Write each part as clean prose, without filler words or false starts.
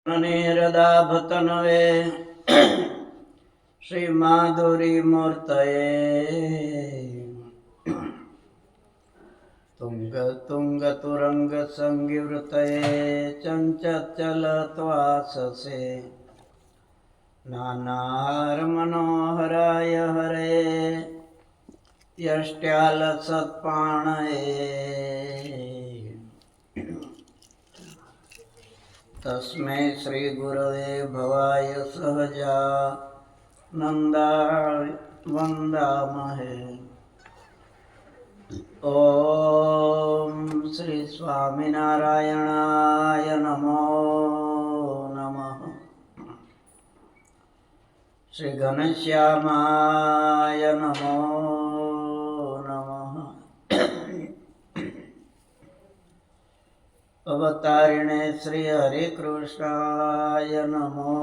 નિરદાભતનવે શ્રી માધુરી મૂર્તયે તુંગ તુંગ તુરંગ સંગીવૃતયે ચંચચલત્વાસસે નાનાહાર મનોહરાય હરે યષ્ટ્યાલ સત્પાણયે તસ્મૈ શ્રી ગુરવે ભવાય સહજા નંદાય વંદામહે. ઓમ શ્રી સ્વામિનારાયણાય નમો નમઃ. શ્રી ઘનશ્યામાય નમો નમઃ. અવતારિણે શ્રી હરિકૃષ્ણાય નમો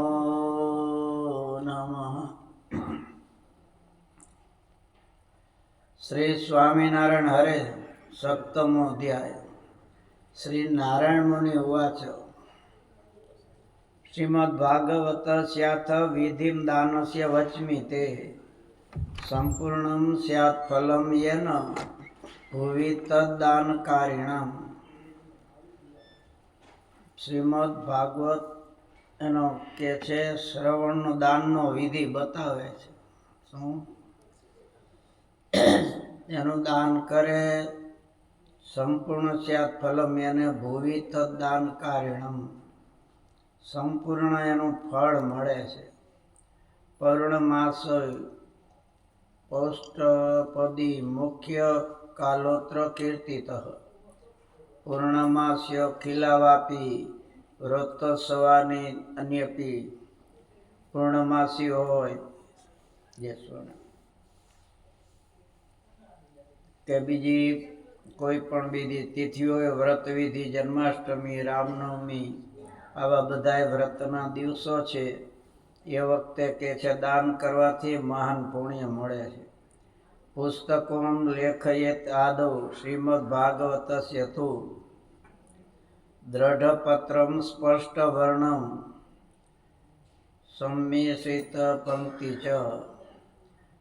નમઃ. શ્રી સ્વામિનારાયણ હરે સપ્તમો અધ્યાય. શ્રી નારાયણ મુનિ ઉવાચ. શ્રીમદ્ભાગવતસ્યાથ વિધિમ દાનસ્ય વચ્મિ તે સંપૂર્ણમ સ્યાત ફલમ યેન ભુવિ તદ્દાનકારિણામ. શ્રીમદ ભાગવત એનો કે છે શ્રવણનો દાનનો વિધિ બતાવે છે. શું એનું દાન કરે સંપૂર્ણ સ્યાત ફલમ એને ભુવિ તદ્દાન કારિણમ, સંપૂર્ણ એનું ફળ મળે છે. પૌર્ણમાસ પૌષ્ટપદી મુખ્ય કાલોત્ર કીર્તિત પૂર્ણમાસ્ય ખિલાવાપી વ્રતસ્વાની અન્યપી. પૂર્ણમાસી હોય કે બીજી કોઈ પણ બીજી તિથિ હોય, વ્રતવિધિ, જન્માષ્ટમી, રામનવમી, આવા બધા વ્રતના દિવસો છે. એ વખતે કે છે દાન કરવાથી મહાન પુણ્ય મળે છે. પુસ્તકોમ લેખયેત આદૌ શ્રીમદ ભાગવતસ્ય તુ દ્રઢપત્રમ સ્પષ્ટ વર્ણમ સંમિશ્રિત પંક્તિ ચ.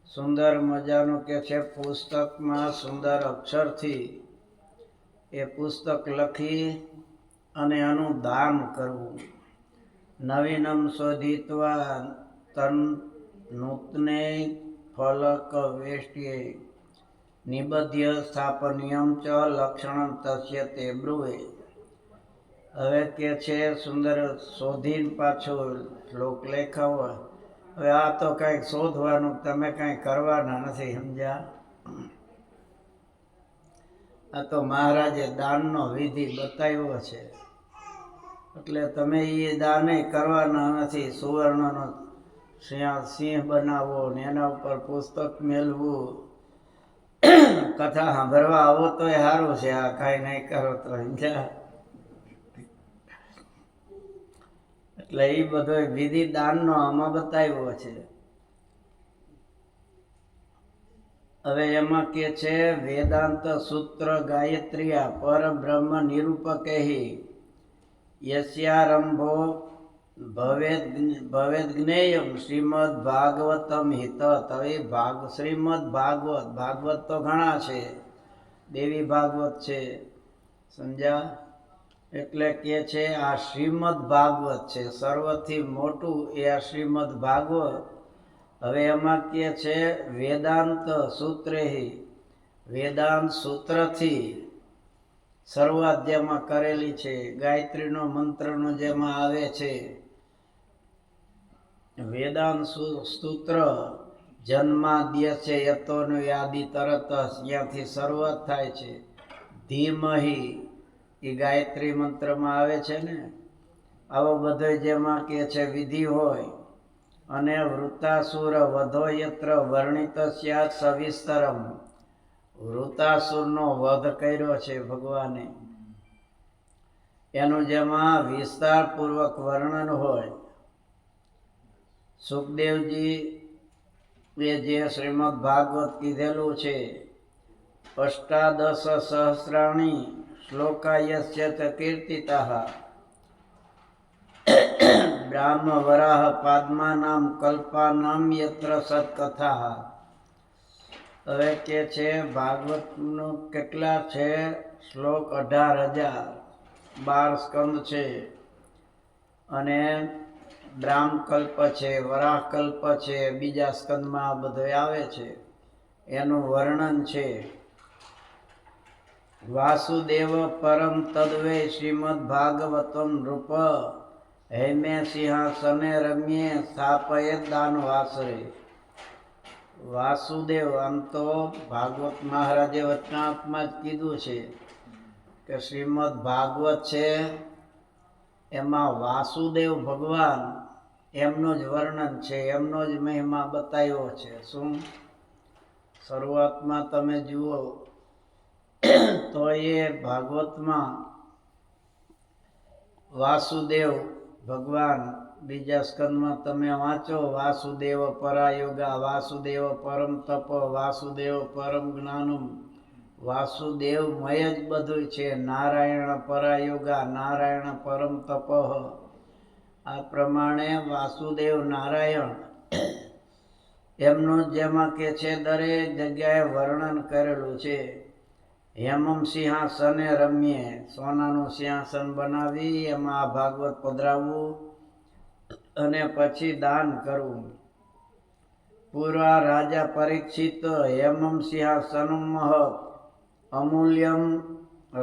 સુંદર મજાનું કે છે પુસ્તકમાં સુંદર અક્ષરથી એ પુસ્તક લખી અને એનું દાન કરવું. નવીનમ શોધિત્વા તન નૂતને ફલક વેષ્ટ્યે નિબધ્ય સ્થાપનિયમ ચ લક્ષણમ તસ્ય તે બ્રુવે. હવે કે છે સુંદર શોધીને પાછો શ્લોક લેખાવો. હવે આ તો કંઈક શોધવાનું, તમે કંઈ કરવાના નથી, સમજ્યા? આ તો મહારાજે દાનનો વિધિ બતાવ્યો છે, એટલે તમે એ દાને કરવાના નથી. સુવર્ણનો સિંહ બનાવવો ને એના ઉપર પુસ્તક મેળવું, કથા સાંભળવા આવો તો એ સારું છે. આ કાંઈ નહીં કરો તો સમજ્યા? એટલે એ બધો વિધિ દાનનો આમાં બતાવ્યો છે. હવે એમાં કે છે વેદાંત સૂત્ર ગાયત્રીયા પરબ્રહ્મ નિરૂપકેહી યસ્યારંભો ભવેદ જ્ઞેયમ શ્રીમદ ભાગવતમ હિત. હવે શ્રીમદ ભાગવત, ભાગવત તો ઘણા છે, દેવી ભાગવત છે, સમજ્યા? એટલે કે છે આ શ્રીમદ ભાગવત છે, સર્વથી મોટું એ આ શ્રીમદ ભાગવત. હવે એમાં કે છે વેદાંત સૂત્રેહી, વેદાંત સૂત્રથી શરૂઆત જેમાં કરેલી છે, ગાયત્રીનો મંત્રનો જેમાં આવે છે વેદાંત સૂત્ર. જન્માદ્ય છે યતોનું યાદી તરત ત્યાંથી શરૂઆત થાય છે. ધીમહી એ ગાયત્રી મંત્રમાં આવે છે ને. આવો બધો જેમાં કે છે વિધિ હોય. અને વૃતાસુર વધો યત્ર વર્ણિત સ્યાત સવિસ્તરમ. વૃતાસુરનો વધ કર્યો છે ભગવાને, એનું જેમાં વિસ્તારપૂર્વક વર્ણન હોય. સુખદેવજી એ જે શ્રીમદ ભાગવત કીધેલું છે, અષ્ટાદશ સહસ્રાણી શ્લોકાયસ્ય કીર્તિતા. બ્રાહ્મ વરાહ પાદ્માનામ કલ્પાનામ યત્ર સત્કથા. હવે કે છે ભાગવતનું કેટલા છે શ્લોક? 18,000, 12 સ્કંદ છે. અને બ્રાહ્મકલ્પ છે, વરાહકલ્પ છે, બીજા સ્કંદમાં આ બધું આવે છે. એનું વર્ણન છે. વાસુદેવ પરમ તદ્વૈ શ્રીમદ ભાગવતમ નૃપ હૈમે સિંહાસને રમ્યે સ્થાપયેત દાનવાસરે. વાસુદેવ, આમ તો ભાગવત મહારાજે વચનામૃતમાં જ કીધું છે કે શ્રીમદ ભાગવત છે એમાં વાસુદેવ ભગવાન એમનું જ વર્ણન છે, એમનો જ મહિમા બતાવ્યો છે. શું? શરૂઆતમાં તમે જુઓ તો એ ભાગવતમાં વાસુદેવ ભગવાન, બીજા સ્કંદમાં તમે વાંચો વાસુદેવ પરાયોગા, વાસુદેવ પરમ તપ, વાસુદેવ પરમ જ્ઞાનમ, વાસુદેવમય જ બધું છે. નારાયણ પરાયોગા, નારાયણ પરમ તપ. આ પ્રમાણે વાસુદેવ નારાયણ એમનું જેમાં કે છે દરેક જગ્યાએ વર્ણન કરેલું છે. હેમમ સિંહાસને રમ્યે, સોનાનું સિંહાસન બનાવી એમાં આ ભાગવત પધરાવવું અને પછી દાન કરવું. પૂર્વા રાજા પરીક્ષિત હેમમ સિંહાસનમ મહત અમૂલ્યમ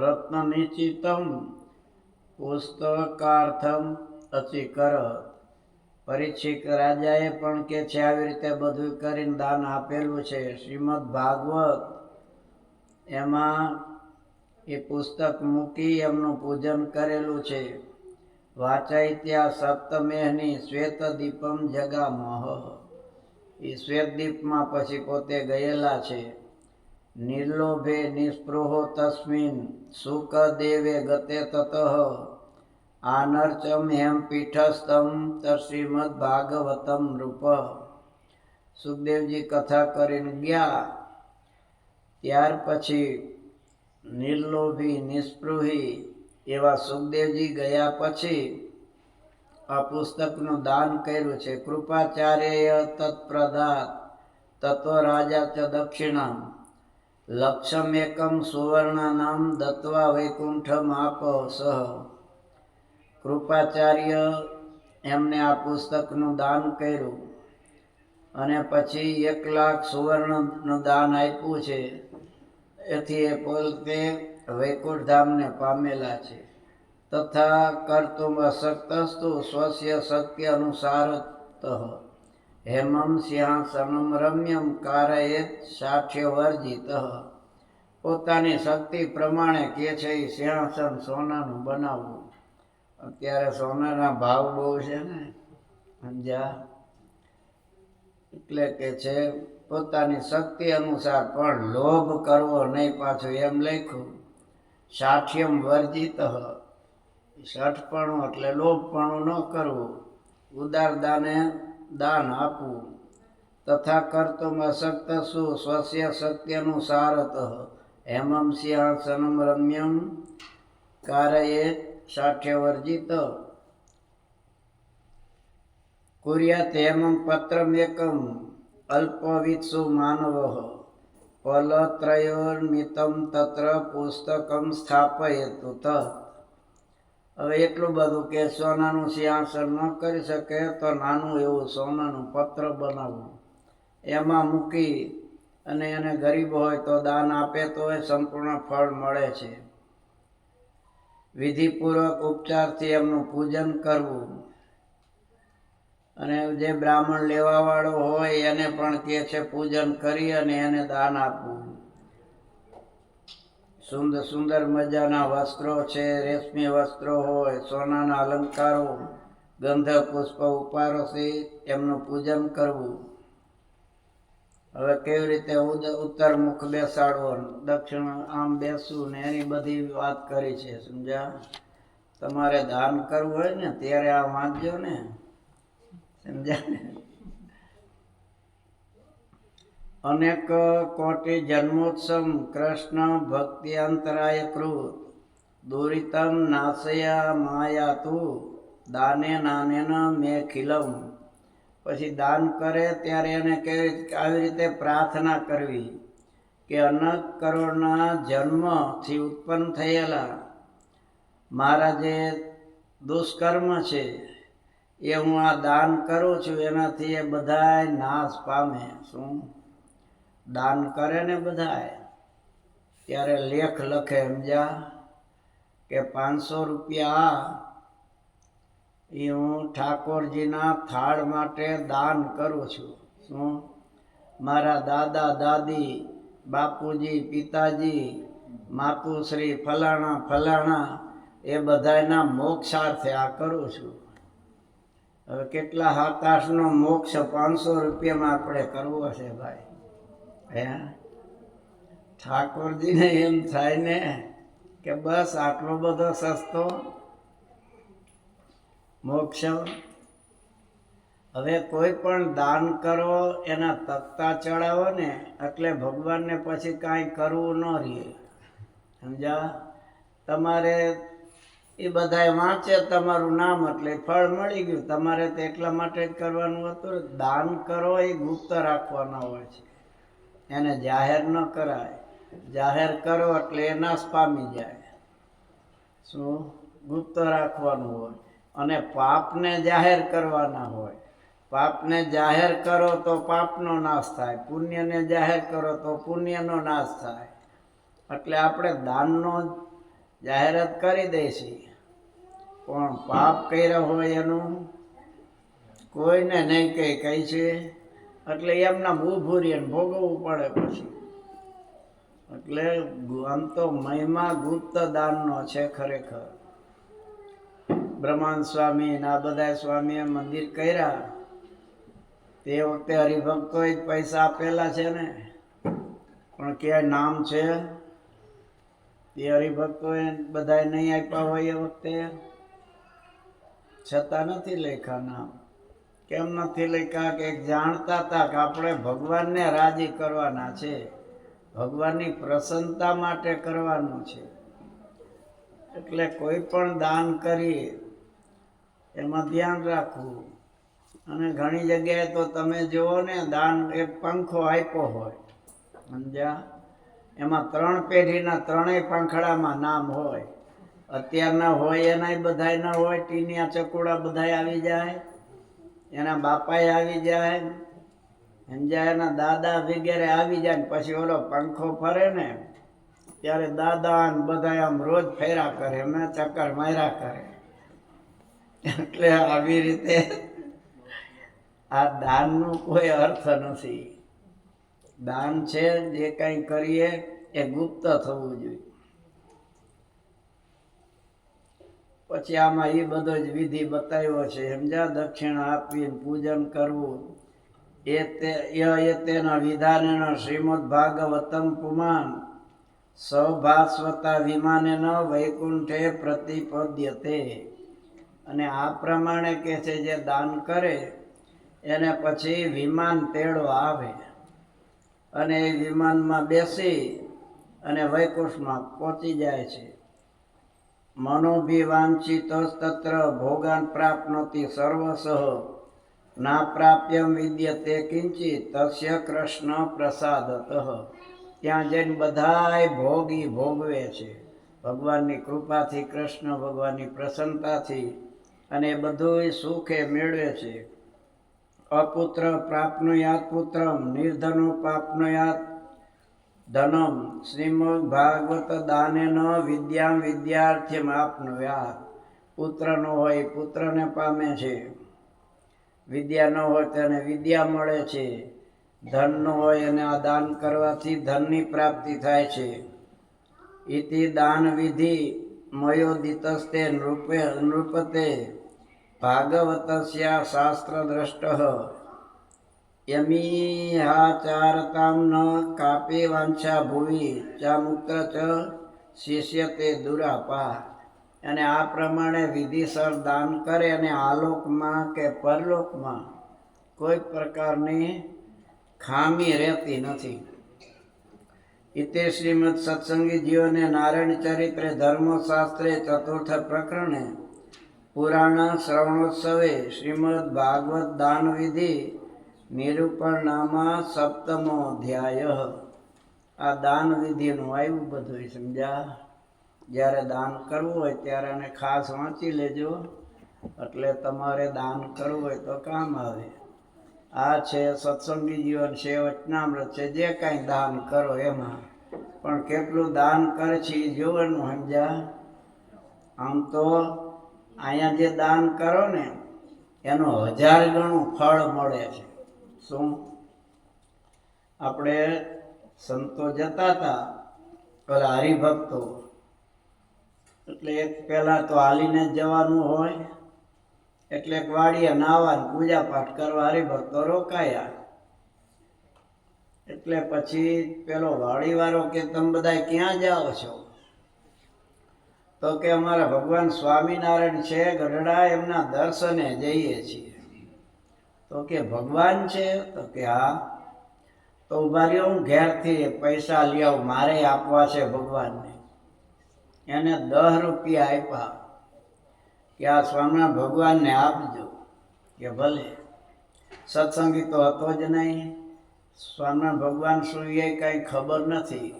રત્ન નિશ્ચિતમ પુસ્તકાર્થમ અચિકરત. પરીક્ષિત રાજાએ પણ કે છે આવી રીતે બધું કરીને દાન આપેલું છે. શ્રીમદ ભાગવત એમાં એ પુસ્તક મૂકી એમનું પૂજન કરેલું છે. વાચૈત્યા સપ્તમેહની શ્વેત દીપમ જગામહ. એ શ્વેતદીપમાં પછી પોતે ગયેલા છે. નિર્લોભે નિસ્પૃહો તસ્મિન સુખદેવે ગતે તતઃ આનર્ચમ હેમ પીઠસ્થમ તશ્રીમદ ભાગવતમ નૃપ. સુખદેવજી કથા કરીને ગયા, ત્યાર પછી નિર્લોભી નિસ્પૃહી એવા સુખદેવજી ગયા પછી આ પુસ્તકનું દાન કર્યું છે. કૃપાચાર્ય તત્પ્રદાત તત્વ રાજા ચ દક્ષિણામ લક્ષમેકમ સુવર્ણનામ દત્વા વૈકુંઠમ આપ સહ. કૃપાચાર્ય એમને આ પુસ્તકનું દાન કર્યું અને પછી 1,00,000 સુવર્ણનું દાન આપ્યું છે. એથી એ પોતે વૈકુંઠ ધામને પામેલા છે. તથા કર્તુમ અશક્તસ્તુ સ્વસ્ય શક્તિ અનુસારતઃ હેમમ સિંહાસનમ રમ્યમ કારયેત સાઠ્યવર્જિતઃ. પોતાની શક્તિ પ્રમાણે કે છે એ સિંહાસન સોનાનું બનાવવું. અત્યારે સોનાના ભાવ બહુ છે ને, સમજ્યા? એટલે કે છે પોતાની શક્તિ અનુસાર, પણ લોભ કરવો નહીં. પાછું એમ લખ્યું સાઠ્યમ વર્જિત. શઠપણું એટલે લોભપણું ન કરવું, ઉદાર દાન આપવું. તથા કર્તુમ અશક્તસુ સ્વસ્ય શક્તિ અનુસારતઃ હેમમ સિંહાસનમ રમ્યમ કારયેત સાઠ્યવર્જિત. કુર્યાત હેમમ પત્રમેકમ અલ્પવિત્સુ માનવઃ ફલત્રયોર્મિતમ તત્ર પુસ્તકમ સ્થાપયેતુ તત. હવે એટલું બધું કે સોનાનું સિંહાસન ન કરી શકે તો નાનું એવું સોનાનું પત્ર બનાવવું, એમાં મૂકી અને એને ગરીબ હોય તો દાન આપે તો એ સંપૂર્ણ ફળ મળે છે. વિધિપૂર્વક ઉપચારથી એમનું પૂજન કરવું. અને જે બ્રાહ્મણ લેવાવાળો હોય એને પણ કે છે પૂજન કરી અને એને દાન આપવું. સુંદર સુંદર મજાના વસ્ત્રો છે, રેશમી વસ્ત્રો હોય, સોનાના અલંકારો, ગંધ પુષ્પ ઉપારસી એમનું પૂજન કરવું. હવે કેવી રીતે ઉત્તર મુખ બેસાડવો, દક્ષિણ આમ બેસવું ને એની બધી વાત કરી છે. સમજ્યા? તમારે દાન કરવું હોય ને ત્યારે આ વાંચજો ને, સમજ્યા ને? અનેક કોટિ જન્મોત્સવ કૃષ્ણ ભક્તિ અંતરાય કૃત દુરિતમ નાશયા માયાતુ દાને નાનેન મેં ખીલમ. પછી દાન કરે ત્યારે એને આવી રીતે પ્રાર્થના કરવી કે અનંત કરોડના જન્મથી ઉત્પન્ન થયેલા મારા જે દુષ્કર્મ છે એ હું આ દાન કરું છું, એનાથી એ બધાય નાશ પામે. શું દાન કરે ને બધાય ત્યારે લેખ લખે, સમજ્યા, કે 500 રૂપિયા એ હું ઠાકોરજીના થાળ માટે દાન કરું છું. શું મારા દાદા દાદી, બાપુજી, પિતાજી, માતુશ્રી, ફલાણા ફલાણા એ બધાના મોક્ષાર્થે આ કરું છું. હવે કેટલા 7-8નો મોક્ષ 500 રૂપિયામાં આપણે કરવો છે ભાઈ? હે, ઠાકોરજીને એમ થાય ને કે બસ આટલો બધો સસ્તો મોક્ષ. હવે કોઈ પણ દાન કરો, એના તકતા ચડાવો ને એટલે ભગવાનને પછી કાંઈ કરવું ન રહે. સમજા, તમારે એ બધાએ વાંચે તમારું નામ એટલે ફળ મળી ગયું. તમારે તો એટલા માટે જ કરવાનું હતું. દાન કરો એ ગુપ્ત રાખવાના હોય છે, એને જાહેર ન કરાય. જાહેર કરો એટલે એ નાશ પામી જાય. શું ગુપ્ત રાખવાનું હોય. અને પાપને જાહેર કરવાના હોય. પાપને જાહેર કરો તો પાપનો નાશ થાય, પુણ્યને જાહેર કરો તો પુણ્યનો નાશ થાય. એટલે આપણે દાનનો જાહેરાત કરી દઈશું, પણ પાપ કર્યા હોય એનું કોઈને નહીં કહી છે. એટલે એમના ભૂભૂરીને ભોગવવું પડે પછી. એટલે આમ તો મહિમા ગુપ્ત દાનનો છે ખરેખર. બ્રહ્માંડ સ્વામી ને આ બધા સ્વામીએ મંદિર કર્યા તે વખતે હરિભક્તોએ જ પૈસા આપેલા છે ને, પણ ક્યાંય નામ છે એ હરિભક્તોએ બધાએ નહીં આપ્યા હોય એ વખતે? છતાં નથી લખ્યા નામ. કેમ નથી લખ્યા? કે જાણતા હતા કે આપણે ભગવાનને રાજી કરવાના છે, ભગવાનની પ્રસન્નતા માટે કરવાનું છે. એટલે કોઈ પણ દાન કરીએ એમાં ધ્યાન રાખવું. અને ઘણી જગ્યાએ તો તમે જુઓ ને, દાન એક પંખો આપ્યો હોય, સમજ્યા, એમાં 3 પેઢીના 3ય પાંખડામાં નામ હોય. અત્યારના હોય એનાય બધાયના હોય, ટીનિયા ચકુડા બધાય આવી જાય, એના બાપાએ આવી જાય, સમજ્યા, એના દાદા વગેરે આવી જાય. ને પછી ઓલો પંખો ફરે ને ત્યારે દાદા ને બધા આમ રોજ ફેરા કરે, એમને ચક્કર માર્યા કરે. એટલે આવી રીતે આ દાનનો કોઈ અર્થ નથી. દાન છે જે કંઈ કરીએ એ ગુપ્ત થવું જોઈએ. પછી આમાં એ બધો જ વિધિ બતાવ્યો છે, સમજા. દક્ષિણા આપીને પૂજન કરવું એ તેના વિધાનેના શ્રીમદ ભાગવતમ પુમાન સૌભાસ્વતા વિમાને ન વૈકુંઠે પ્રતિપદ્યતે. અને આ પ્રમાણે કે છે જે દાન કરે એને પછી વિમાન તેડો આવે અને એ વિમાનમાં બેસી અને વૈકુંઠમાં પહોંચી જાય છે. મનોભિવાંચિત તત્ર ભોગાન પ્રાપ્નોતિ સર્વસઃ ના પ્રાપ્યમ વિદ્યતે કિંચિત તસ્ય કૃષ્ણ પ્રસાદતઃ. ત્યાં જઈને બધાય ભોગી ભોગવે છે ભગવાનની કૃપાથી, કૃષ્ણ ભગવાનની પ્રસન્નતાથી, અને બધું સુખે મેળવે છે. અપુત્ર પ્રાપ્નુયાત પુત્રમ, નિર્ધનો પ્રાપ્નુયાત ધનમ, શ્રીમદ ભાગવત દાનેન વિદ્યામ વિદ્યાર્થીમ આપનુયાત. પુત્ર ન હોય પુત્રને પામે છે, વિદ્યા ન હોય તેને વિદ્યા મળે છે, ધન ન હોય અને આ દાન કરવાથી ધનની પ્રાપ્તિ થાય છે. ઇતિ દાન વિધિ મયોદિતસ્તે નૃપતે ભાગવતસ્યા શાસ્ત્ર દ્રષ્ટઃ યમીહાચારતામ ન કાપે વાંછા ભુવિ ચા મુક્ત ચ શિષ્યતે દુરાપા. અને આ પ્રમાણે વિધિસર દાન કરે અને આલોકમાં કે પરલોકમાં કોઈ પ્રકારની ખામી રહેતી નથી. ઇતે શ્રીમદ સત્સંગી જીવને નારાયણ ચરિત્રે ધર્મશાસ્ત્રે 4થ પ્રકરણે પુરાણ શ્રવણોત્સવે શ્રીમદ ભાગવત દાન વિધિ નિરૂપણનામા સપ્તમો અધ્યાય. આ દાન વિધિનું આવ્યું બધું સમજ્યા. જ્યારે દાન કરવું હોય ત્યારે એને ખાસ વાંચી લેજો, એટલે તમારે દાન કરવું હોય તો કામ આવે. આ છે સત્સંગી જીવન છે, વચનામૃત છે, જે કાંઈ દાન કરો એમાં પણ કેટલું દાન કરે છે એ જોવાનું સમજ્યા. આમ તો અહીંયા જે દાન કરો ને એનું 1000 ગણું ફળ મળે છે. શું? આપણે સંતો જતા હતા પેલા હરિભક્તો, એટલે એક પહેલા તો હાલીને જ જવાનું હોય, એટલે વાડીએ નાહવા પૂજા પાઠ કરવા હરિભક્તો રોકાયા. એટલે પછી પેલો વાડીવાળો કે તમે બધા ક્યાં જાઓ છો? તો કે અમારા ભગવાન સ્વામિનારાયણ છે ગઢડા, એમના દર્શને જઈએ છીએ. તો કે ભગવાન છે? તો કે હા. તો ઉભા રહ્યો, હું ઘેરથી પૈસા લઈ આવું, મારે આપવા છે ભગવાનને. એને 10 રૂપિયા આપ્યા કે આ સ્વામિનારાયણ ભગવાનને આપજો. કે ભલે. સત્સંગી તો હતો જ નહીં, સ્વામિનારાયણ ભગવાન શું એ કાંઈ ખબર નથી.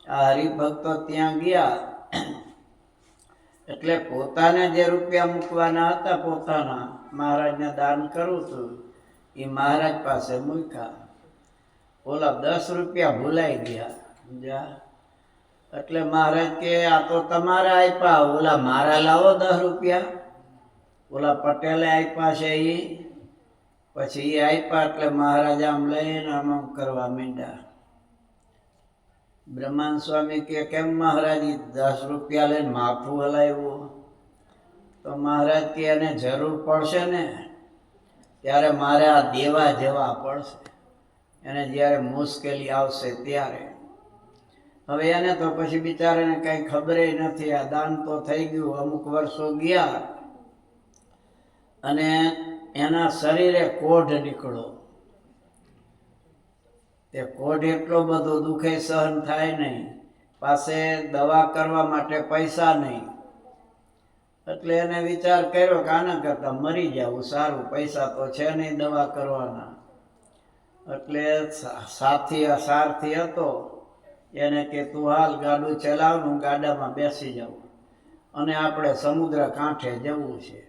આ હરિભક્તો ત્યાં ગયા એટલે પોતાને જે રૂપિયા મૂકવાના હતા, પોતાના મહારાજને દાન કરવું હતું, એ મહારાજ પાસે મૂક્યા. ઓલા 10 રૂપિયા ભૂલાઈ ગયા સમજ્યા. એટલે મહારાજ કે આ તો તમારે આપ્યા, ઓલા મારા લાવો 10 રૂપિયા. ઓલા પટેલે આપ્યા છે એ. પછી એ આપ્યા એટલે મહારાજ આમ લઈને આમ કરવા માંડ્યા. બ્રહ્માંડ સ્વામી કે કેમ મહારાજ 10 રૂપિયા લઈને માથું હલાવ્યું? તો મહારાજ કે એને જરૂર પડશે ને ત્યારે મારે આ દેવા જવા પડશે, એને જ્યારે મુશ્કેલી આવશે ત્યારે. હવે એને તો પછી બિચારાને કાંઈ ખબર નથી. આ દાન તો થઈ ગયું, અમુક વર્ષો ગયા અને એના શરીરે કોઢ નીકળો. તે કોઢ એટલો બધો દુખે, સહન થાય નહીં, પાસે દવા કરવા માટે પૈસા નહીં. એટલે એને વિચાર કર્યો કે આના કરતાં મરી જવું સારું, પૈસા તો છે નહીં દવા કરવાના. એટલે સારથી હતો, એને કે તું હાલ ગાડું ચલાવનું, ગાડામાં બેસી જાઉં અને આપણે સમુદ્ર કાંઠે જવું છે.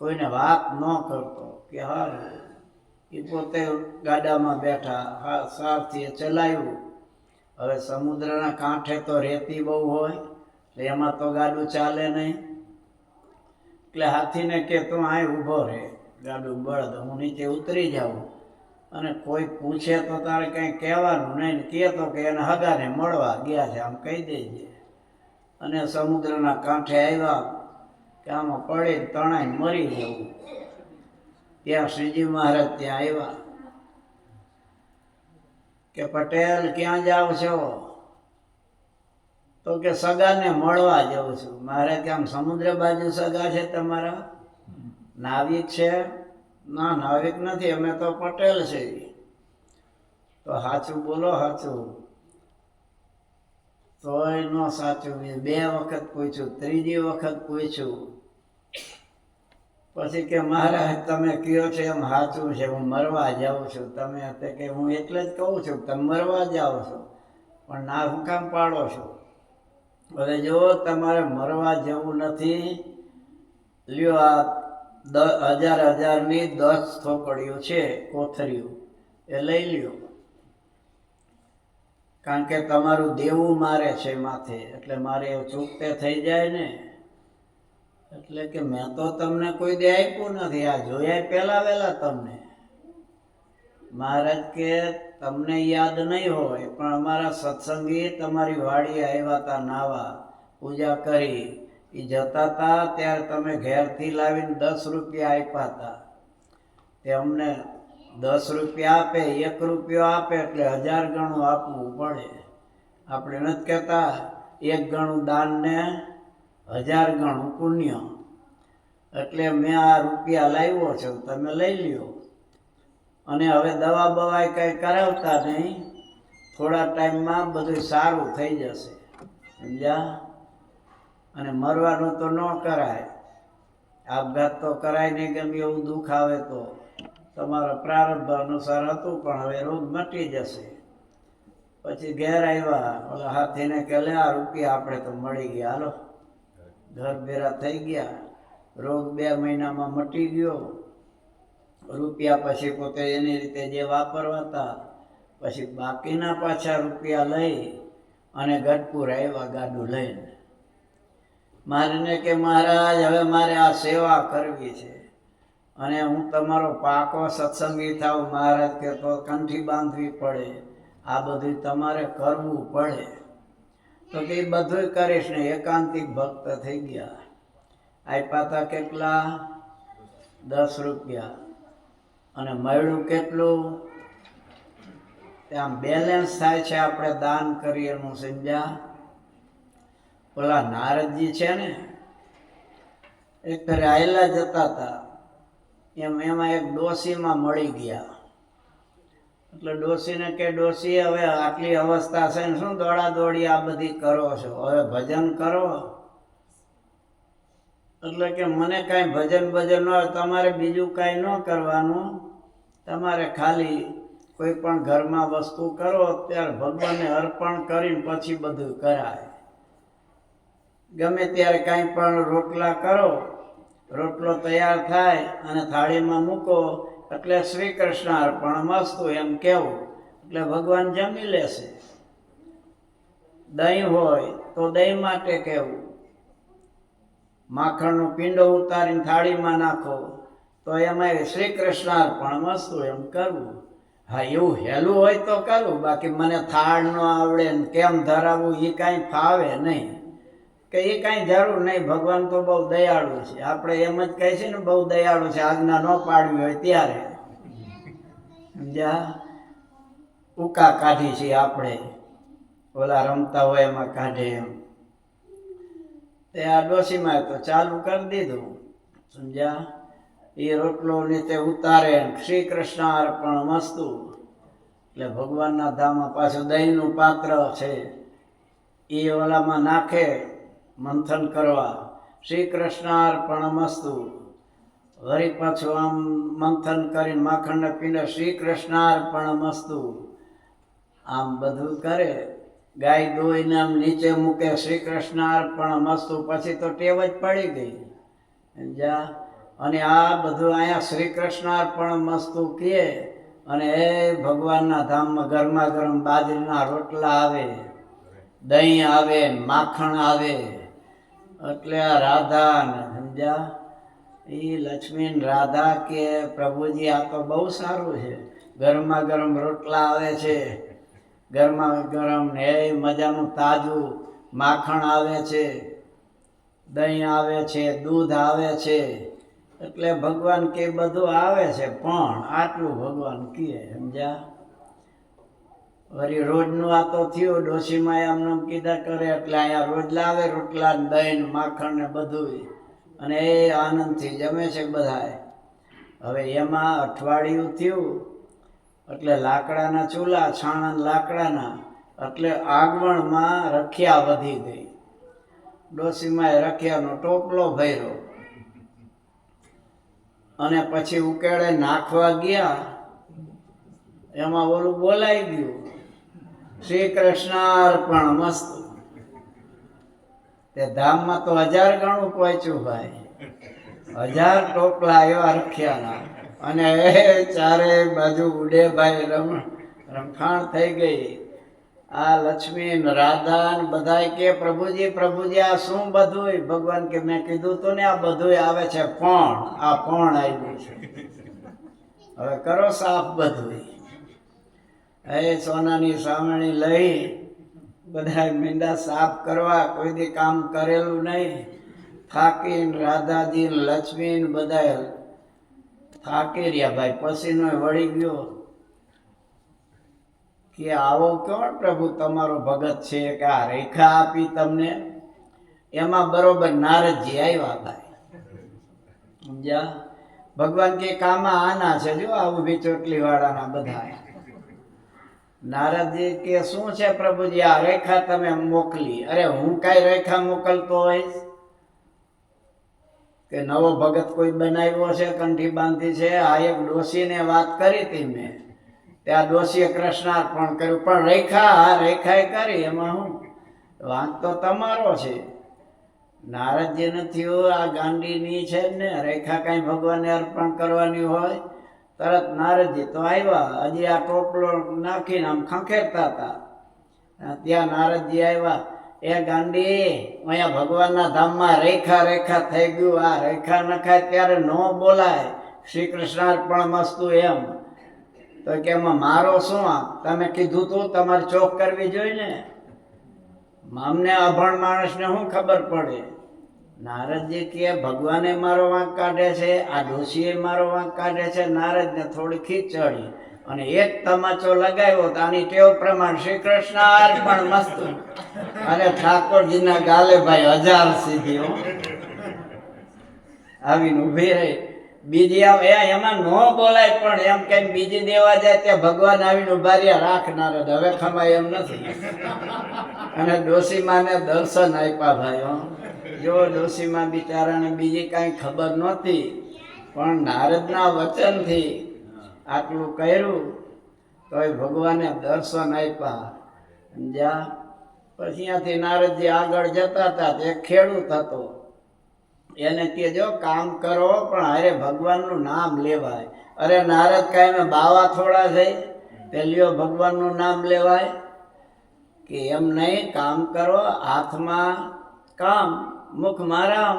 કોઈને વાત ન કરતો કે હાલ. એ પોતે ગાડામાં બેઠા, સારથીએ ચલાવ્યું. હવે સમુદ્રના કાંઠે તો રેતી બહુ હોય, એટલે એમાં તો ગાડું ચાલે નહીં. એટલે હાથીને કે તું અહીં ઊભો રહે, ગાડું બળદ, હું નીચે ઉતરી જાઉં અને કોઈ પૂછે તો તારે કંઈ કહેવાનું નહીં, કહે તો કે એને હગાને મળવા ગયા છે આમ કહી દેજે. અને સમુદ્રના કાંઠે આવ્યા કે આમાં પડી તણાઈ મરી જવું. ત્યાં શ્રીજી મહારાજ ત્યાં આવ્યા કે પટેલ ક્યાં જાઓ છો? તો કે સગાને મળવા જાઉં છું. મારે કે આમ સમુદ્ર બાજુ સગા છે તમારા? નાવિક છે? ના, નાવિક નથી, અમે તો પટેલ છે. તો સાચું બોલો, સાચું. તોય ન સાચું. 2 વખત પૂછ્યું, 3જી વખત પૂછ્યું. પછી કે મહારાજ તમે કહો છો એમ સાચું છે, હું મરવા જાઉં છું. તમે કે હું એટલે જ કહું છું તમે મરવા જાઓ છો, પણ ના હું કામ પાડો છો? હવે જો તમારે મરવા જવું નથી, લ્યો આ 1000-1000ની 10 થોકડીઓ છે, કોથરીઓ, એ લઈ લ્યો. કારણ કે તમારું દેવું મારે છે માથે, એટલે મારે એવું ચૂકતે થઈ જાય ને. એટલે કે મેં તો તમને કોઈ દે આપ્યું નથી, આ જોયા પહેલા વહેલા તમને. મહારાજ કે તમને યાદ નહીં હોય, પણ અમારા સત્સંગી તમારી વાડીએ આવ્યા હતા નાવા, પૂજા કરી. એ જતા હતા ત્યારે તમે ઘેરથી લાવીને 10 રૂપિયા આપ્યા હતા. તે અમને 10 રૂપિયા આપે, 1 રૂપિયો આપે એટલે 1000 ગણું આપવું પડે. આપણે નથી કહેતા 1 ગણું દાન ને 1000 ગણું પુણ્ય. એટલે મેં આ રૂપિયા લાવ્યો છું, તમે લઈ લ્યો. અને હવે દવા બવાય કંઈ કરાવતા નહીં, થોડા ટાઈમમાં બધું સારું થઈ જશે સમજ્યા. અને મરવાનું તો ન કરાય. આપઘાત તો કરાય નહીં, ગમે એવું દુઃખ આવે તો તમારા પ્રારબ્ધ અનુસાર હતું, પણ હવે રોગ મટી જશે. પછી ઘેર આવ્યા, ઓલા હાથીને કે લે આ રૂપિયા આપણે તો મળી ગયા, હાલો ઘર ભેરા થઈ ગયા. રોગ 2 મહિનામાં મટી ગયો. રૂપિયા પછી પોતે એની રીતે જે વાપરવા હતા, પછી બાકીના પાછા રૂપિયા લઈ અને ગઢપુર આવ્યા ગાડું લઈને. મારીને કે મહારાજ હવે મારે આ સેવા કરવી છે અને હું તમારો પાકો સત્સંગી થાવ. મહારાજ કે તો કંઠી બાંધવી પડે, આ બધું તમારે કરવું પડે. તો કે બધું કરીશ ને. એકાંતિક ભક્ત થઈ ગયા. આપ્યા હતા કેટલા? 10 રૂપિયા. અને મળ્યું કેટલું? ત્યાં બેલેન્સ થાય છે આપણે દાન કરીએ એનું, સમજ્યા? ઓલા નારદજી છે ને, એક ફેરે આયલા જતા હતા, એમાં એક ડોશીમાં મળી ગયા. એટલે ડોશીને કે ડોશી હવે આટલી અવસ્થા છે ને શું દોડા દોડી આ બધી કરો છો, હવે ભજન કરો. એટલે કે મને કાંઈ ભજન ન હોય, તમારે બીજું કાંઈ ન કરવાનું, તમારે ખાલી કોઈ પણ ઘરમાં વસ્તુ કરો ત્યારે ભગવાનને અર્પણ કરીને પછી બધું કરાય. ગમે ત્યારે કાંઈ પણ રોટલા કરો, રોટલો તૈયાર થાય અને થાળીમાં મૂકો એટલે શ્રી કૃષ્ણ અર્પણમસ્તુ એમ કહેવું, એટલે ભગવાન જમી લેશે. દહીં હોય તો દહીં માટે કહેવું. માખણનું પીંડો ઉતારીને થાળીમાં નાખો તો એમાં શ્રી કૃષ્ણ અર્પણમસ્તુ એમ કરવું. હા, એવું હેલું હોય તો કરવું, બાકી મને થાળ ન આવડે ને કેમ ધરાવવું એ કાંઈ ફાવે નહીં, કે એ કાંઈ જરૂર નહીં. ભગવાન તો બહુ દયાળુ છે. આપણે એમ જ કહે છે ને બહુ દયાળુ છે, આજ્ઞા ન પાડવી હોય ત્યારે. સમજ્યા? ઉકા કાઢી છે આપણે, ઓલા રમતા હોય એમાં કાઢે એમ. તે આ ડોશીમાં તો ચાલુ કરી દીધું, સમજ્યા? એ રોટલો નીચે ઉતારે, શ્રી કૃષ્ણ અર્પણમસ્તુ. એટલે ભગવાનના ધામમાં પાછું દહીંનું પાત્ર છે, એ ઓલામાં નાખે મંથન કરવા, શ્રી કૃષ્ણ અર્પણમસ્તુ. વળી પાછું આમ મંથન કરીને માખણને પીને શ્રી કૃષ્ણ અર્પણમસ્તુ. આમ બધું કરે. ગાય દોઈને આમ નીચે મૂકે શ્રી કૃષ્ણ અર્પણમસ્તુ. પછી તો ટેવ જ પડી ગઈ. જા અને આ બધું અહીંયા શ્રી કૃષ્ણ અર્પણમસ્તુ કહે અને એ ભગવાનના ધામમાં ગરમા ગરમ બાજરીના રોટલા આવે, દહીં આવે, માખણ આવે. એટલે આ રાધા ને, સમજ્યા? એ લક્ષ્મી રાધા કે પ્રભુજી આ તો બહુ સારું છે, ગરમા ગરમ રોટલા આવે છે, ગરમા ગરમ ને મજાનું તાજું માખણ આવે છે, દહીં આવે છે, દૂધ આવે છે. એટલે ભગવાન કે બધું આવે છે, પણ આટલું ભગવાન કહે, સમજ્યા? વળી રોજનું આ તો થયું, ડોશીમાં આમને કીધા કરે એટલે અહીંયા રોજ લાવે રોટલા, દહીં, માખણ ને બધું, અને એ આનંદથી જમે છે બધાય. હવે એમાં અઠવાડિયું થયું એટલે લાકડાના ચૂલા, છાણા લાકડાના, એટલે આગવણમાં રખિયા વધી ગઈ. ડોશીમાં રખિયાનો ટોપલો ભર્યો અને પછી ઉકેળે નાખવા ગયા, એમાં ઓલું બોલાઈ ગયું, શ્રી કૃષ્ણ અર્પણમસ્તુ. તે ધામમાં તો 1000 ગણું પહોંચ્યું ભાઈ, 1000 ટોપલા એવા રખ્યાના. અને એ ચારે બાજુ ઉડે ભાઈ, રમખાણ થઈ ગઈ. આ લક્ષ્મી ને રાધા ને બધા કે પ્રભુજી પ્રભુજી આ શું બધું? ભગવાન કે મેં કીધું તો ને આ બધું આવે છે, પણ આ પણ આવ્યું છે, હવે કરો સાફ બધું. એ સોનાની સાવરણી લઈ બધા મીંડા સાફ કરવા, કોઈ દી કામ કરેલું નહીં. થાકીને રાધાજી ને લક્ષ્મી ને બધા થાકી રહ્યા ભાઈ, પસીનો વળી ગયો. કે આવો કોણ પ્રભુ તમારો ભગત છે કે આ રેખા આપી તમને? એમાં બરોબર નારદજી આવ્યા ભાઈ, સમજ્યા? ભગવાન કે કામમાં આના છે, જો આ ઊભી ચોટલી વાળાના બધા. નારદજી કે શું છે પ્રભુજી? આ રેખા તમે મોકલી. અરે હું કઈ રેખા મોકલતો હોઈશ? કે નવો ભગત કોઈ બનાવ્યો છે, કંઠી બાંધી છે. આ એક ડોશીને વાત કરી હતી મેં, ત્યાં ડોશીએ કૃષ્ણાર્પણ કર્યું, પણ રેખાએ કરી, એમાં હું વાંક તો તમારો છે. નારદજી નથી, આ ગાંડીની છે ને, રેખા કાંઈ ભગવાનને અર્પણ કરવાની હોય, તરત નારદજી તો આવ્યા. હજી આ ટોપલો નાખીને આમ ખંખેરતા હતા, ત્યાં નારદજી આવ્યા. એ ગાંડી, અહીંયા ભગવાનના ધામમાં રેખા થઈ ગયું. આ રેખા નખાય ત્યારે ન બોલાય શ્રી કૃષ્ણાર્પણ મસ્તુ એમ. તો કે એમાં મારો શું? તમે કીધું તું, તમારે ચોખ કરવી જોઈએ ને. અમને અભણ માણસને શું ખબર પડે? નારદજી કે ભગવાને મારો વાંક કાઢે છે, આ ડોશીએ મારો વાંક કાઢે છે. નારદને થોડી ખીચ ચડી અને એક તમાચો લગાવ્યો. તો આની ટેવ પ્રમાણે શ્રી કૃષ્ણ અર્પણ મસ્તુ અને ઠાકોરજીના ગાલે ભાઈ 1000 સીધી આવીને ઉભી રહી. બીજી એમાં ન બોલાય, પણ એમ કઈ બીજી દેવા જાય ત્યાં ભગવાન આવીને ઉભા રહ્યા, રાખ નારદ, હવે ખમાય એમ નથી. અને ડોશીમાને દર્શન આપ્યા ભાઈ. જો ડોશીમા બિચારાને બીજી કાંઈ ખબર નહોતી, પણ નારદના વચનથી આટલું કર્યું તોય ભગવાને દર્શન આપ્યા. સમજ્યા? પછી ત્યાંથી નારદજી આગળ જતા હતા. તે ખેડૂત હતો, એને કે જો કામ કરો પણ અરે ભગવાનનું નામ લેવાય. અરે નારદ કાંઈ બાવા થોડા થઈ, તે લ્યો ભગવાનનું નામ લેવાય કે એમ નહીં. કામ કરો, હાથમાં કામ, મુખમાં રામ.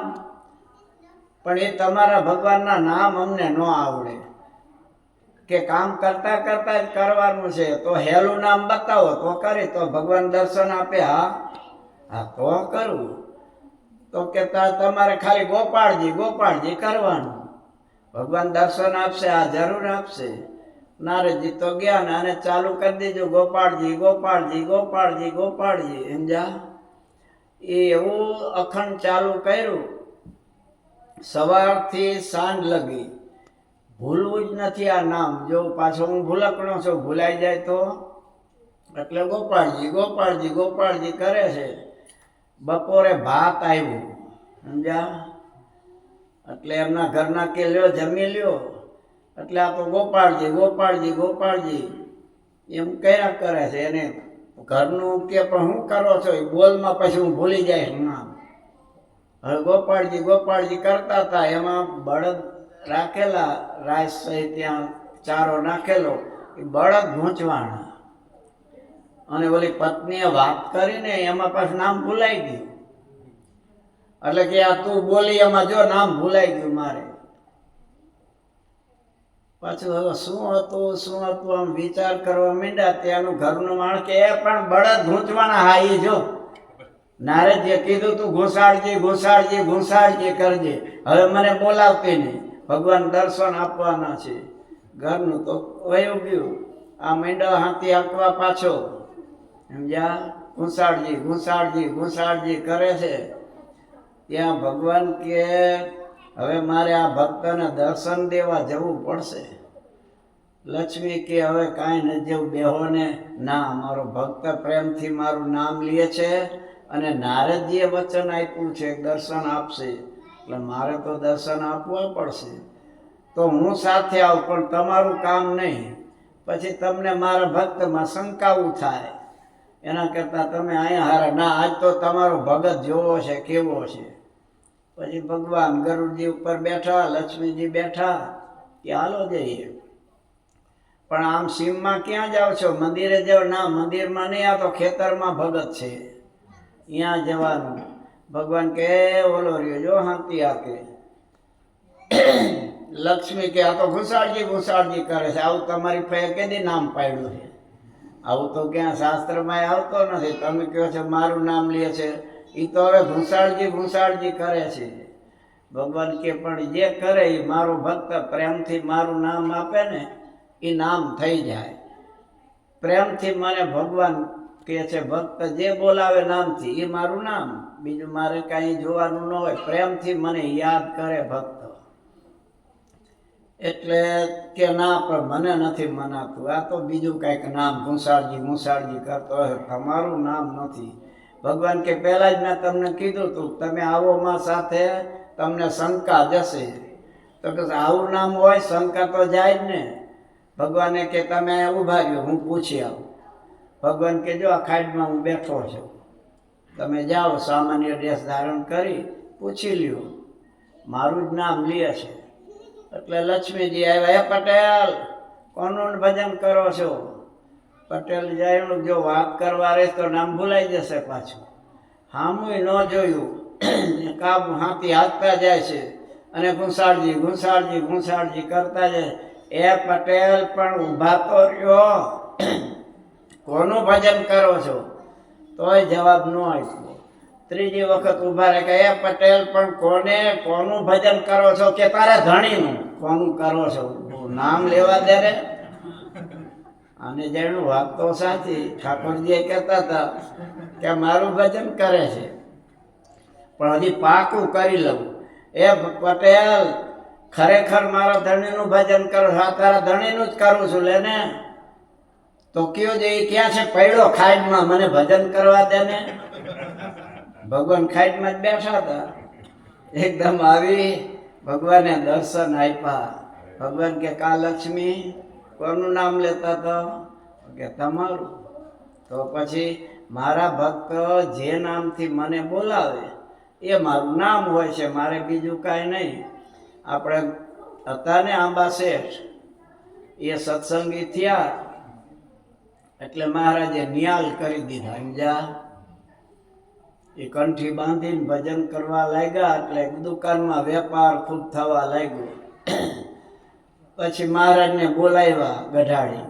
પણ એ તમારા ભગવાનના નામ અમને ન આવડે, કે કામ કરતા કરતા જ કરવાનું છે. તો હેલું નામ બતાવો તો કરી, તો ભગવાન દર્શન આપે. હા તો કરવું. તો કે તમારે ખાલી ગોપાળજી કરવાનું, ભગવાન દર્શન આપશે. આ જરૂર આપશે. નારદજી તો ગયા ને આને ચાલુ કરી દીધું, ગોપાળજી. સમજ્યા? એ એવું અખંડ ચાલુ કર્યું, સવારથી સાંજ લગી. ભૂલવું જ નથી આ નામ. જો પાછો હું ભૂલકણો છું, ભૂલાઈ જાય તો. એટલે ગોપાળજી કરે છે. બપોરે ભાત આવ્યું. સમજ્યા? એટલે એમના ઘરના કે લ્યો જમી લ્યો. એટલે આ તો ગોપાળજી એમ કયા કરે છે. એને ઘરનું કે પણ શું કરો છો એ બોલમાં પછી હું ભૂલી જઈશ નામ. હવે ગોપાળજી કરતા હતા. એમાં બળદ રાખેલા, રાઈસ સહિત ત્યાં ચારો નાખેલો. એ બળદ ગૂંચવાણા અને ઓલી પત્નીએ વાત કરીને એમાં પાછું નામ ભૂલાઈ ગયું. એટલે કે આ તું બોલી એમાં જો નામ ભૂલાઈ ગયું મારે. પાછું હવે શું હતું આમ વિચાર કરવા માંડ્યા. ત્યાંનું ઘરનું માણસ કે એ પણ બળદ ગૂંચવાના. હા એ જો નારદજીએ કીધું તું ઘુસાડજી કરજે, હવે મને બોલાવતી નહીં, ભગવાન દર્શન આપવાના છે. ઘરનું તો વયું ગયું. આ માંડવા હાથી આપવા પાછો. સમજ્યા? ઘુસાડજી કરે છે. ત્યાં ભગવાન કે હવે મારે આ ભક્તને દર્શન દેવા જવું પડશે. લક્ષ્મી કે હવે કાંઈ ન જેવું, બેહો ને. ના, મારો ભક્ત પ્રેમથી મારું નામ લે છે અને નારદજીએ વચન આપ્યું છે દર્શન આપશે, એટલે મારે તો દર્શન આપવા પડશે. તો હું સાથે આવું, પણ તમારું કામ નહીં. પછી તમને મારા ભક્તમાં શંકાવું થાય. એના કરતાં તમે અહીંયા હારા. ના, આજ તો તમારો ભગત જોવો છે કેવો છે. પછી ભગવાન ગરુડજી ઉપર બેઠા, લક્ષ્મીજી બેઠા કે હાલો જઈએ. પણ આમ સીમમાં ક્યાં જાઓ છો? મંદિરે જાઓ? ના, મંદિરમાં નહીં, આ તો ખેતરમાં ભગત છે, અહીંયા જવાનું. ભગવાન કે ઓલો રહ્યો જો શાંતિ આપે. લક્ષ્મી કે આ તો ઘુસાડજી કરે છે. આવું તમારી ફઈએ કેદી નામ પાડ્યું છે? આવું તો ક્યાં શાસ્ત્રમાં આવતો નથી. તમે કહો છો મારું નામ લે છે. એ તો હવે ઘુસાડજી કરે છે. ભગવાન કે પણ જે કરે એ મારો ભક્ત પ્રેમથી મારું નામ આપે ને, એ નામ થઈ જાય. પ્રેમથી મને ભગવાન કે છે ભક્ત જે બોલાવે નામથી એ મારું નામ. બીજું મારે કાંઈ જોવાનું ન હોય. પ્રેમથી મને યાદ કરે ભક્ત. એટલે કે ના, પણ મને નથી મનાતું. આ તો બીજું કંઈક નામ ઘુસાડજી કરતો હોય, તમારું નામ નથી. ભગવાન કે પહેલા જ મેં તમને કીધું તું, તમે આવો માં સાથે, તમને શંકા જશે. તો કે આવું નામ હોય, શંકા તો જાય જ ને. ભગવાને કે તમે ઊભા રહ્યો, હું પૂછી આવું. ભગવાન કે જો આ ખાડમાં હું બેઠો છું, તમે જાઓ સામાન્ય ડ્રેસ ધારણ કરી પૂછી લ્યો. મારું જ નામ લે છે. એટલે લક્ષ્મીજી આવ્યા, હે પટેલ કોનું ભજન કરો છો? પટેલ જાય, જો વાત કરવા રહે તો નામ ભૂલાઈ જશે પાછું. હામુય ન જોયું, કાબ હાથી હાંકતા જાય છે અને ઘુસાડજી ઘુસાડજી ઘુસાડજી કરતા જાય. એ પટેલ પણ ઊભા તો રહ્યો, કોનું ભજન કરો છો? તોય જવાબ ન આપ્યો. ત્રીજી વખત ઊભા રહે કે એ પટેલ પણ કોનું ભજન કરો છો? કે તારા ધણીનું. કોનું કરો છો? નામ લેવા દે રે. અને જેનું વાત તો સાચી, ઠાકોરજી કહેતા હતા કે મારું ભજન કરે છે, પણ હજી પાકું કરી લઉં. એ પટેલ ખરેખર મારા ધણીનું ભજન કરો છો? તારા ધણીનું જ કરું છું, લે ને. તો કયો જે ક્યાં છે? પડ્યો ખાઈડમાં, મને ભજન કરવા દે ને. ભગવાન ખાઈડમાં જ બેઠા હતા. એકદમ આવી ભગવાને દર્શન આપ્યા. ભગવાન કે કા લક્ષ્મી કોનું નામ લેતા હતા? કે તમારું. તો પછી મારા ભક્ત જે નામથી મને બોલાવે એ મારું નામ હોય છે, મારે બીજું કાંઈ નહીં. આપણે હતા ને આંબા શેઠ, એ સત્સંગી થયા એટલે મહારાજે નિયાલ કરી દીધા. સમજા? એ કંઠી બાંધીને ભજન કરવા લાગ્યા એટલે દુકાનમાં વેપાર ખૂબ થવા લાગ્યો. પછી મહારાજને બોલાવ્યા ગઢાડી.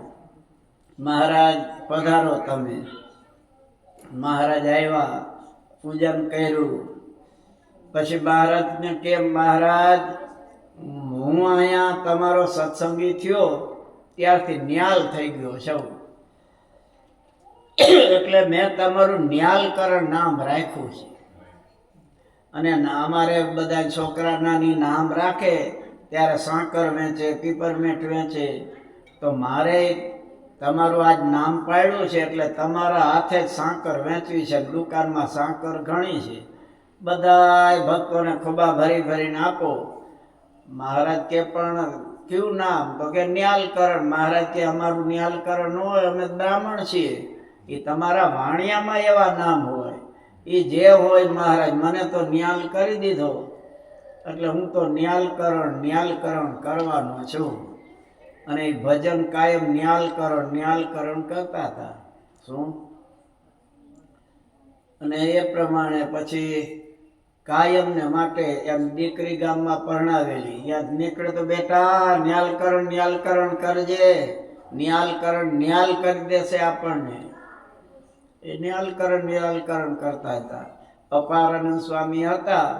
મહારાજ પધારો તમે. મહારાજ આવ્યા, પૂજન કર્યું. પછી મહારાજને કેમ મહારાજ હું અહીંયા તમારો સત્સંગી થયો ત્યારથી ન્યાલ થઈ ગયો છું, એટલે મેં તમારું ન્યાલકરણ નામ રાખ્યું છે. અને અમારે બધા છોકરા નાની નામ રાખે ત્યારે સાકર વેચે, પીપરમેન્ટ વેચે. તો મારે તમારું આજ નામ પાડ્યું છે એટલે તમારા હાથે જ સાકર વેચવી છે. દુકાનમાં સાકર ઘણી છે, બધા ભક્તોને ખોબા ભરી ભરીને આપો. મહારાજ કે પણ કયું નામ? તો કે ન્યાલકરણ. મહારાજ કે અમારું ન્યાલકરણ ન હોય, અમે બ્રાહ્મણ છીએ. એ તમારા વાણિયામાં એવા નામ હોય, એ જે હોય મહારાજ મને તો ન્યાલ કરી દીધો, એટલે હું તો ન્યાલકરણ કરવાનો છું. અને એ ભજન કાયમ ન્યાલકરણ કરતા હતા. શું? અને એ પ્રમાણે પછી કાયમને માટે એમ દીકરી ગામમાં પરણાવેલી. યાદ નીકળે તો બેટા ન્યાલકરણ કરજે, ન્યાલ કરી દેશે આપણને. એ ન્યાલકરણ કરતા હતા. અપારાનંદ સ્વામી હતા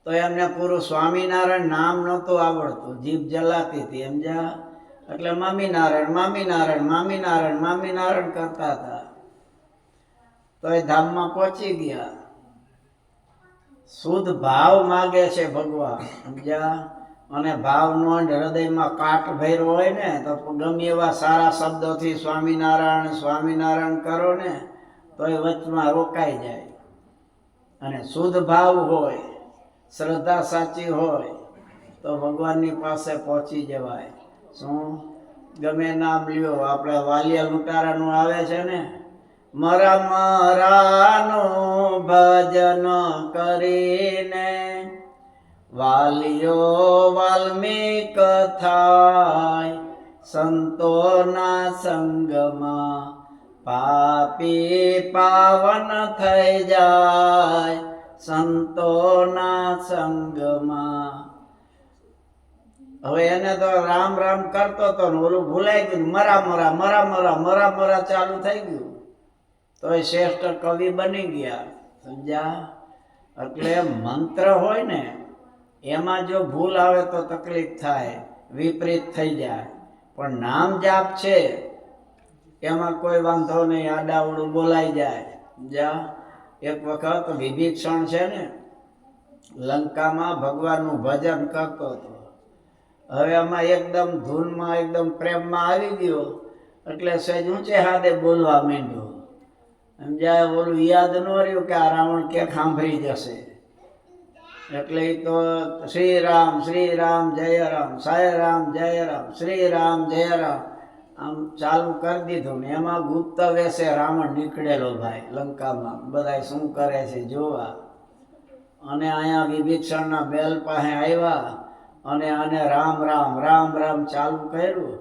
તો એમને પૂરું સ્વામિનારાયણ નામ નહોતું આવડતું, જીભ જલાતી હતી. સમજ્યા? એટલે મામીનારાયણ કરતા હતા. તો એ ધામમાં પહોંચી ગયા. શુદ્ધ ભાવ માગે છે ભગવાન. સમજ્યા? અને ભાવનો હૃદયમાં કાટ ભર્યો હોય ને તો ગમે એવા સારા શબ્દોથી સ્વામિનારાયણ કરો ને તો એ વચમાં રોકાઈ જાય. અને શુદ્ધ ભાવ હોય, શ્રદ્ધા સાચી હોય તો ભગવાનની પાસે પહોંચી જવાય. શું? ગમે નામ લ્યો. આપણે વાલિયા લૂંટારાનું આવે છે ને, મરાનું ભજન કરીને વાલિયો વાલ્મીક થાય, સંતોના સંગમાં પાપી પાવન થઈ જાય, સંતોના સંગમાં. હવે એને તો રામ કરતો હતો ને ઓલું ભૂલાઈ ગયું, મરા ચાલુ થઈ ગયું. તો એ શ્રેષ્ઠ કવિ બની ગયા. સમજ્યા? એટલે મંત્ર હોય ને એમાં જો ભૂલ આવે તો તકલીફ થાય, વિપરીત થઈ જાય. પણ નામ જાપ છે એમાં કોઈ વાંધો નહીં, આડાવડું બોલાઈ જાય. સમજ્યા? એક વખત વિભીષણ છે ને લંકામાં ભગવાનનું ભજન કરતો હતો. હવે આમાં એકદમ ધૂનમાં એકદમ પ્રેમમાં આવી ગયો એટલે સહેજ ઊંચે હાથે બોલવા માંડ્યો. સમજાય? ઓલું યાદ ન રહ્યું કે આ રાવણ ક્યાંક સાંભળી જશે. એટલે ઈ તો શ્રી રામ જય રામ, સાય રામ જય રામ, શ્રી રામ જય રામ આમ ચાલુ કરી દીધું ને એમાં ગુપ્ત વેશે રાવણ નીકળેલો ભાઈ લંકામાં, બધા શું કરે છે જોવા. અને અહીંયા વિભીષણના બેલ પાસે આવ્યા અને આને રામ રામ રામ રામ ચાલુ કર્યું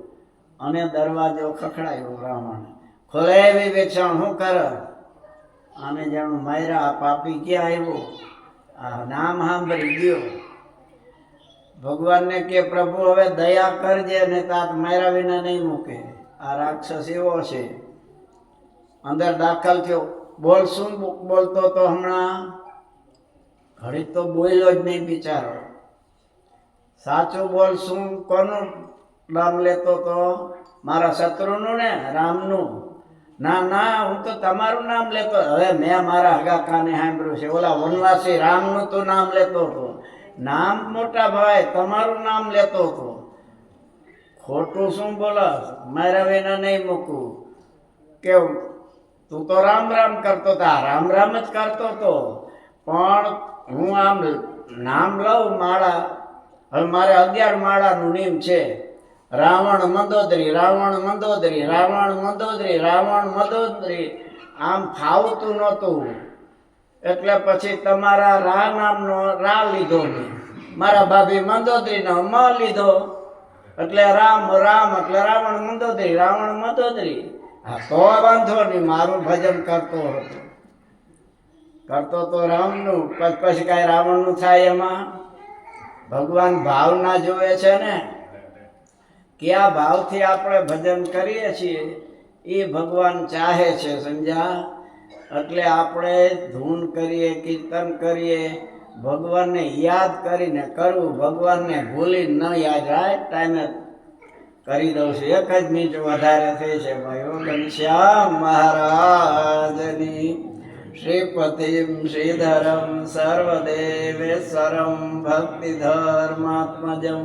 અને દરવાજો ખખડાયો. રાવણ ખોલે, વિભીષણ શું કરે? આને જાણું માયરા પાપી ક્યાં આવ્યો, આ નામ સાંભળી ગયો. ભગવાનને કે પ્રભુ હવે દયા કરજે ને તાત માર્યા વિના નહીં મૂકે, આ રાક્ષસ એવો છે. અંદર દાખલ થયો. બોલ, શું બોલતો તો હમણાં? ઘડી તો બોલ્યો જ નહીં બિચારો. સાચું બોલ, શું કોનું નામ લેતો તો? મારા શત્રુનું ને રામનું? ના ના, હું તો તમારું નામ લેતો. હવે મેં મારા હગા કાને સાંભળ્યું છે, ઓલા વનવાસી રામનું તો નામ લેતો હતો. નામ મોટા ભાઈ તમારું નામ લેતો હતો. ખોટું શું બોલસ? મારા વિના નહીં મૂકું. કેવું? તું તો રામ રામ કરતો હતા, રામ રામ જ કરતો હતો, પણ હું આમ નામ લઉં માળા. હવે મારે 11 માળાનું નિયમ છે. રાવણ મંદોદરી, રાવણ મંદોદરી, રાવણ મંદોદરી, રાવણ મંદોદરી આમ ફાવતું નહોતું. એટલે પછી તમારા રા નામનો રા લીધો મેં, મારા ભાભી મંદોદરીનો મ લીધો, એટલે રામ રામ એટલે રાવણ મંદોદરી, રાવણ મંદોદરી. હા તો વાંધો નહીં, મારું ભજન કરતો હતો, કરતો તો રામનું. પછી કાંઈ રાવણનું થાય એમાં? ભગવાન ભાવના જોવે છે ને, કયા ભાવથી આપણે ભજન કરીએ છીએ એ ભગવાન ચાહે છે, સમજ્યા? એટલે આપણે ધૂન કરીએ, કીર્તન કરીએ, ભગવાનને યાદ કરીને કરવું. ભગવાનને ભૂલી ન યાદ, રાઈટ ટાઈમે કરી દઉં છું. 1 જ મિનિટ વધારે થઈ છે ભાઈઓ. ઘનશ્યામ મહારાજની શ્રીપતિમ શ્રીધરમ સર્વદેવેશ્વરમ ભક્તિધર્માત્મજમ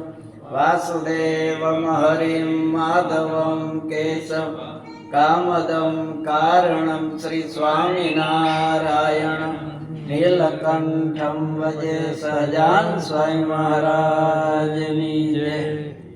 વાસુદેવમ હરિમ માધવમ કેશવ કામદમ કારણમ શ્રી સ્વામિનારાયણ નીલકંઠમ વજે સહજાન સ્વામી મહારાજની જય.